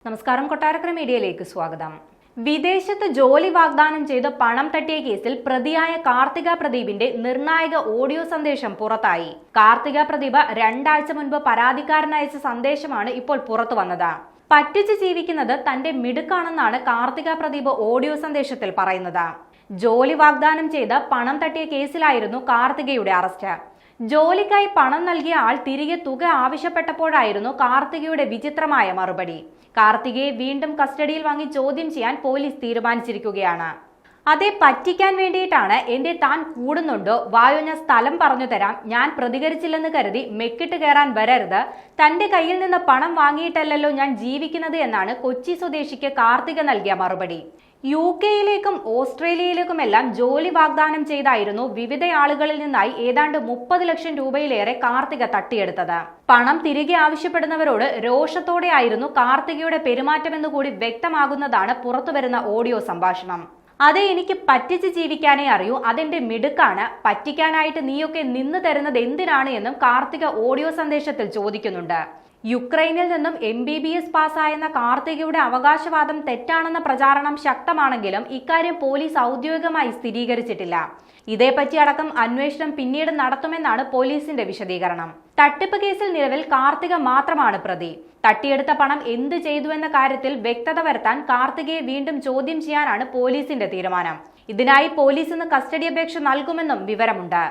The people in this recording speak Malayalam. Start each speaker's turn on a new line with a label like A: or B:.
A: നമസ്കാരം, കൊട്ടാരക്കര മീഡിയയിലേക്ക് സ്വാഗതം. വിദേശത്ത് ജോലി വാഗ്ദാനം ചെയ്ത് പണം തട്ടിയ കേസിൽ പ്രതിയായ കാർത്തിക പ്രദീപിന്റെ നിർണായക ഓഡിയോ സന്ദേശം പുറത്തായി. കാർത്തിക പ്രദീപ് 2 ആഴ്ച മുൻപ് പരാതിക്കാരനയച്ച സന്ദേശമാണ് ഇപ്പോൾ പുറത്തു വന്നത്. പറ്റിച്ച് ജീവിക്കുന്നത് തന്റെ മിടുക്കാണെന്നാണ് കാർത്തിക പ്രദീപ് ഓഡിയോ സന്ദേശത്തിൽ പറയുന്നത്. ജോലി വാഗ്ദാനം ചെയ്ത് പണം തട്ടിയ കേസിലായിരുന്നു കാർത്തികയുടെ അറസ്റ്റ്. ജോലിക്കായി പണം നൽകിയ ആൾ തിരികെ തുക ആവശ്യപ്പെട്ടപ്പോഴായിരുന്നു കാർത്തികയുടെ വിചിത്രമായ മറുപടി. കാർത്തികയെ വീണ്ടും കസ്റ്റഡിയിൽ വാങ്ങി ചോദ്യം ചെയ്യാൻ പോലീസ് തീരുമാനിച്ചിരിക്കുകയാണ്. അതെ, പറ്റിക്കാൻ വേണ്ടിയിട്ടാണ്. എന്റെ താൻ കൂടുന്നുണ്ടോ? വായോ, ഞാൻ സ്ഥലം പറഞ്ഞു തരാം. ഞാൻ പ്രതികരിച്ചില്ലെന്ന് കരുതി മെക്കിട്ട് കയറാൻ വരരുത്. തന്റെ കയ്യിൽ നിന്ന് പണം വാങ്ങിയിട്ടല്ലല്ലോ ഞാൻ ജീവിക്കുന്നത് എന്നാണ് കൊച്ചി സ്വദേശിക്ക് കാർത്തിക നൽകിയ മറുപടി. UK-യിലേക്കും ഓസ്ട്രേലിയയിലേക്കുമെല്ലാം ജോലി വാഗ്ദാനം ചെയ്തായിരുന്നു വിവിധ ആളുകളിൽ നിന്നായി ഏതാണ്ട് 30 ലക്ഷം രൂപയിലേറെ കാർത്തിക തട്ടിയെടുത്തത്. പണം തിരികെ ആവശ്യപ്പെടുന്നവരോട് രോഷത്തോടെയായിരുന്നു കാർത്തികയുടെ പെരുമാറ്റമെന്ന് കൂടി വ്യക്തമാകുന്നതാണ് പുറത്തുവരുന്ന ഓഡിയോ സംഭാഷണം. അതെ, എനിക്ക് പറ്റിച്ച് ജീവിക്കാനേ അറിയൂ. അതെന്റെ മിടുക്കാണ്. പറ്റിക്കാനായിട്ട് നീയൊക്കെ നിന്ന് തരുന്നത് എന്തിനാണ് എന്നും കാർത്തിക ഓഡിയോ സന്ദേശത്തിൽ ചോദിക്കുന്നുണ്ട്. യുക്രൈനിൽ നിന്നും MBBS പാസ്സായെന്ന കാർത്തികയുടെ അവകാശവാദം തെറ്റാണെന്ന പ്രചാരണം ശക്തമാണെങ്കിലും ഇക്കാര്യം പോലീസ് ഔദ്യോഗികമായി സ്ഥിരീകരിച്ചിട്ടില്ല. ഇതേപ്പറ്റി അടക്കം അന്വേഷണം പിന്നീട് നടത്തുമെന്നാണ് പോലീസിന്റെ വിശദീകരണം. തട്ടിപ്പ് കേസിൽ നിലവിൽ കാർത്തിക മാത്രമാണ് പ്രതി. തട്ടിയെടുത്ത പണം എന്ത് ചെയ്തുവെന്ന കാര്യത്തിൽ വ്യക്തത വരുത്താൻ കാർത്തികയെ വീണ്ടും ചോദ്യം ചെയ്യാനാണ് പോലീസിന്റെ തീരുമാനം. ഇതിനായി പോലീസ് ഇന്ന് കസ്റ്റഡി അപേക്ഷ നൽകുമെന്നും വിവരമുണ്ട്.